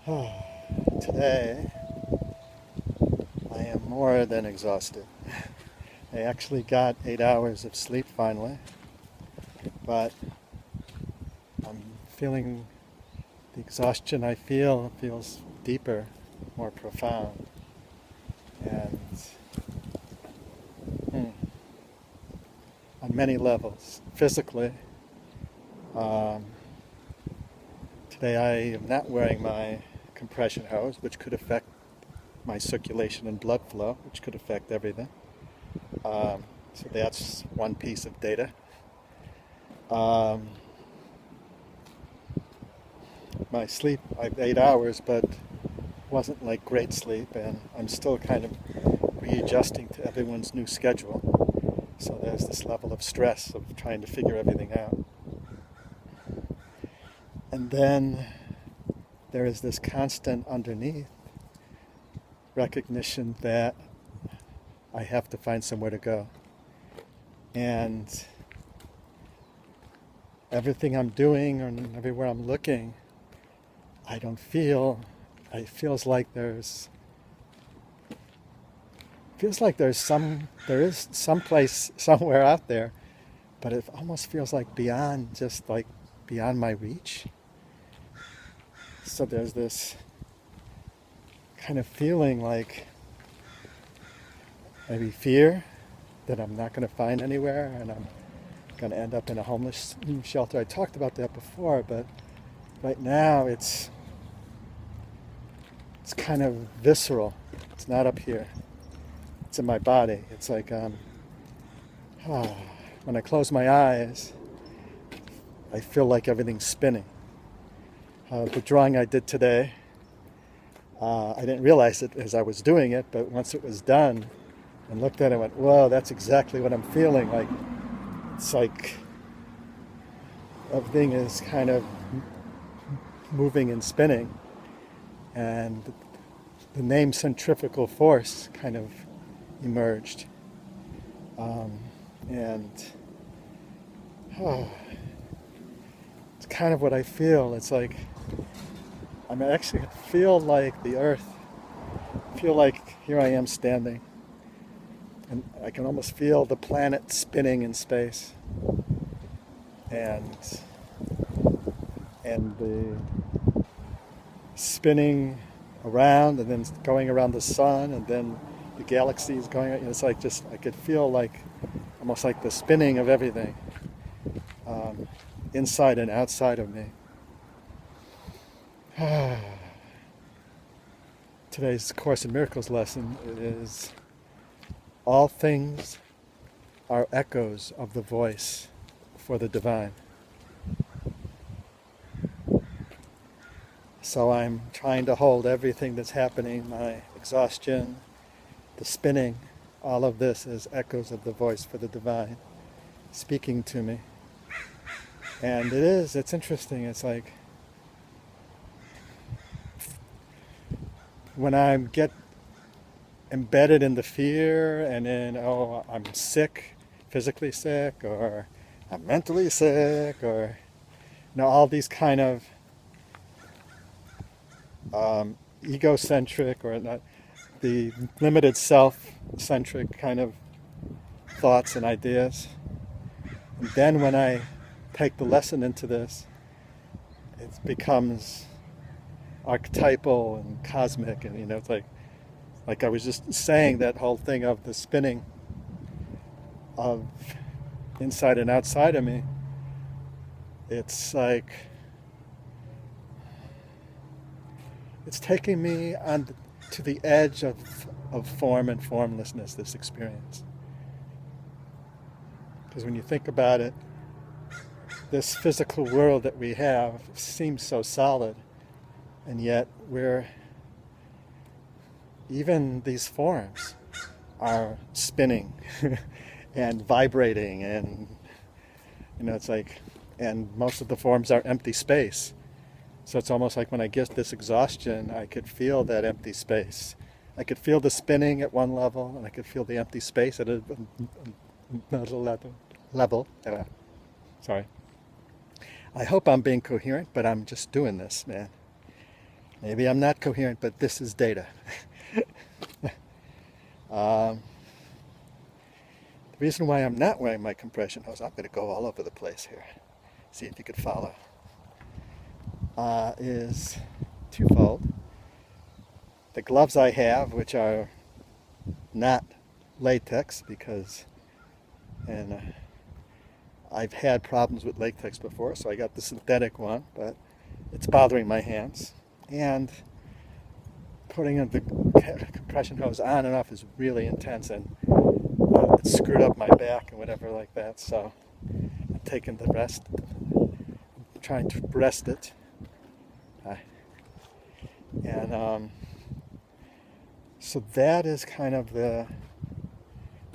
Today, I am more than exhausted. I actually got 8 hours of sleep finally, but I'm feeling the exhaustion I feel feels deeper, more profound, and on many levels. Physically, um, today I am not wearing my compression hose, which could affect my circulation and blood flow, which could affect everything. So that's one piece of data. My sleep, I have 8 hours, but wasn't like great sleep, and I'm still kind of readjusting to everyone's new schedule. So there's this level of stress of trying to figure everything out. And then there is this constant underneath recognition that I have to find somewhere to go. And everything I'm doing and everywhere I'm looking, it feels like there is some place somewhere out there, but it almost feels like beyond my reach. So there's this kind of feeling like maybe fear that I'm not going to find anywhere and I'm going to end up in a homeless shelter. I talked about that before, but right now it's kind of visceral. It's not up here. It's in my body. It's like when I close my eyes, I feel like everything's spinning. The drawing I did today, I didn't realize it as I was doing it, but once it was done and looked at it, I went, whoa, that's exactly what I'm feeling. Like it's like everything is kind of moving and spinning, and the name centrifugal force kind of emerged. And it's kind of what I feel. It's like I actually feel like the earth, feel like here I am standing, and I can almost feel the planet spinning in space, and the spinning around and then going around the sun and then the galaxies going. It's like I could feel like almost like the spinning of everything inside and outside of me. Today's Course in Miracles lesson is all things are echoes of the voice for the divine. So I'm trying to hold everything that's happening, my exhaustion, the spinning, all of this as echoes of the voice for the divine speaking to me. And it's interesting. It's like when I get embedded in the fear and in, I'm sick, physically sick, or I'm mentally sick, or all these kind of egocentric or not, the limited self-centric kind of thoughts and ideas. And then when I take the lesson into this, it becomes archetypal and cosmic, and it's like I was just saying, that whole thing of the spinning of inside and outside of me. It's like it's taking me to the edge of form and formlessness, this experience. Because when you think about it, this physical world that we have seems so solid, and yet even these forms are spinning and vibrating, and it's like, and most of the forms are empty space. So it's almost like when I get this exhaustion, I could feel that empty space. I could feel the spinning at one level, and I could feel the empty space at another level. Sorry. I hope I'm being coherent, but I'm just doing this, man. Maybe I'm not coherent, but this is data. The reason why I'm not wearing my compression hose, I'm going to go all over the place here, see if you could follow, is twofold. The gloves I have, which are not latex, and I've had problems with latex before, so I got the synthetic one, but it's bothering my hands. And putting the compression hose on and off is really intense, and it screwed up my back and whatever like that, so I'm taking the rest, trying to rest it. And so that is kind of the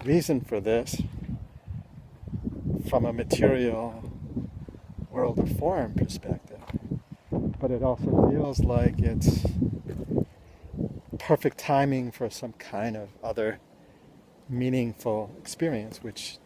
reason for this from a material world of form perspective. But it also feels like it's perfect timing for some kind of other meaningful experience, which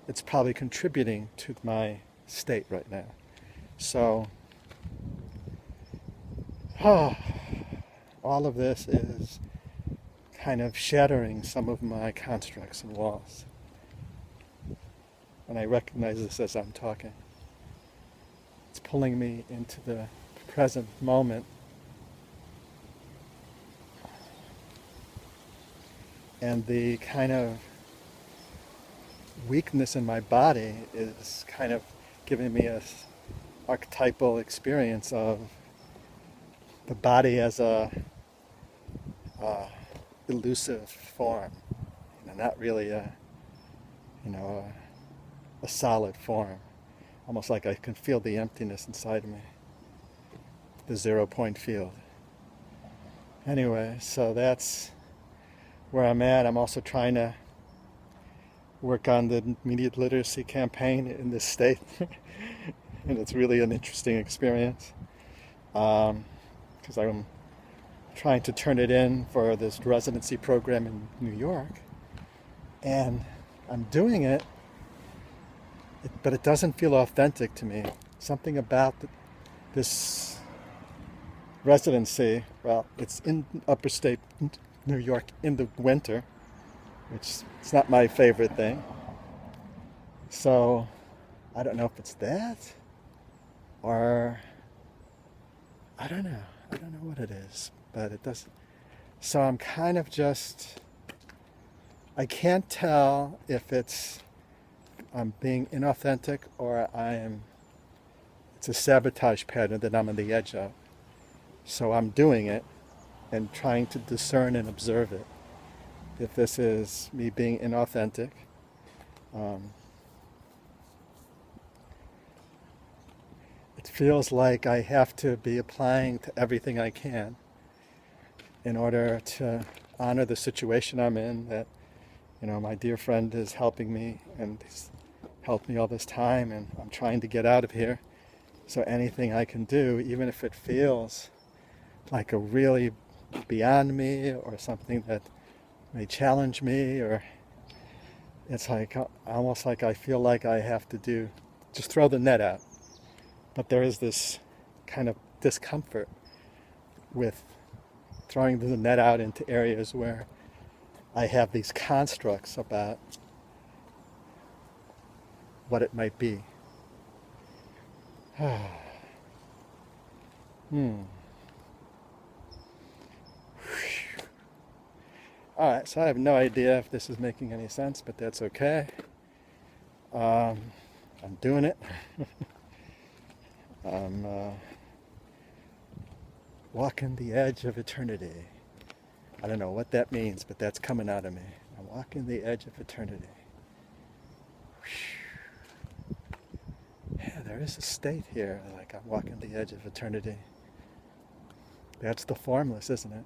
it's probably contributing to my state right now. So all of this is kind of shattering some of my constructs and walls. And I recognize this as I'm talking. It's pulling me into the present moment. And the kind of weakness in my body is kind of giving me a archetypal experience of the body as a elusive form, not really a solid form. Almost like I can feel the emptiness inside of me, the 0 point field. Anyway, so that's where I'm at. I'm also trying to work on the media literacy campaign in this state, and it's really an interesting experience because I'm trying to turn it in for this residency program in New York, and I'm doing it, but it doesn't feel authentic to me. Something about this residency, well, it's in upstate New York in the winter, which it's not my favorite thing. So I don't know if it's that, or I don't know what it is, but it doesn't. So I'm kind of just, I can't tell if I'm being inauthentic or it's a sabotage pattern that I'm on the edge of. So I'm doing it and trying to discern and observe it. If this is me being inauthentic, it feels like I have to be applying to everything I can in order to honor the situation I'm in, that my dear friend is helping me and he's helped me all this time, and I'm trying to get out of here. So anything I can do, even if it feels like a really beyond me or something that may challenge me, or it's like almost like I feel like I have to just throw the net out. But there is this kind of discomfort with throwing the net out into areas where I have these constructs about what it might be. Alright, so I have no idea if this is making any sense, but that's okay. I'm doing it. I'm walking the edge of eternity. I don't know what that means, but that's coming out of me. I'm walking the edge of eternity. Yeah, there is a state here, like I'm walking the edge of eternity. That's the formless, isn't it?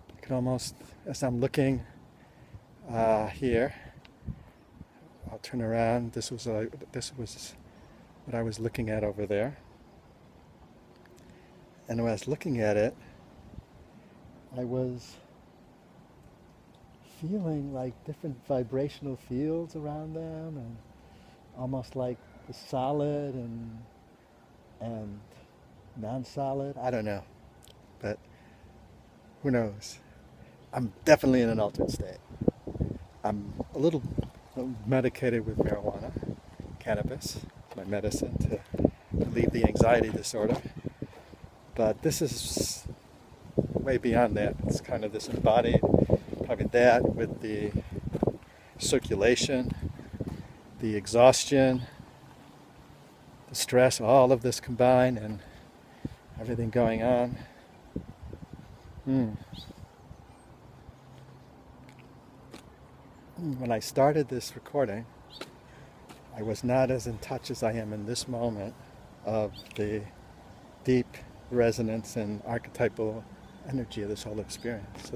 You can almost, as I'm looking here, I'll turn around. This was what I was looking at over there. And when I was looking at it, I was feeling like different vibrational fields around them, and almost like the solid and non-solid. I don't know, but who knows? I'm definitely in an altered state. I'm a little medicated with marijuana, cannabis, my medicine to relieve the anxiety disorder. But this is way beyond that. It's kind of this embodied, probably that with the circulation, the exhaustion, the stress, all of this combined, and everything going on. When I started this recording, I was not as in touch as I am in this moment of the deep resonance and archetypal energy of this whole experience.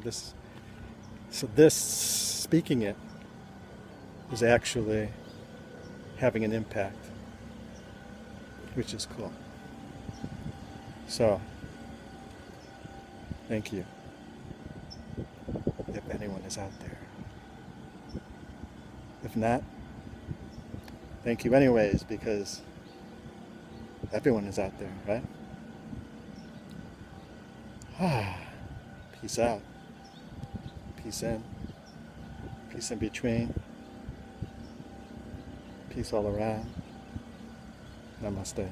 So this speaking it is actually having an impact, which is cool. So, thank you, if anyone is out there. If not, thank you anyways, because everyone is out there, right? Peace out. Peace in. Peace in between. Peace all around. Namaste.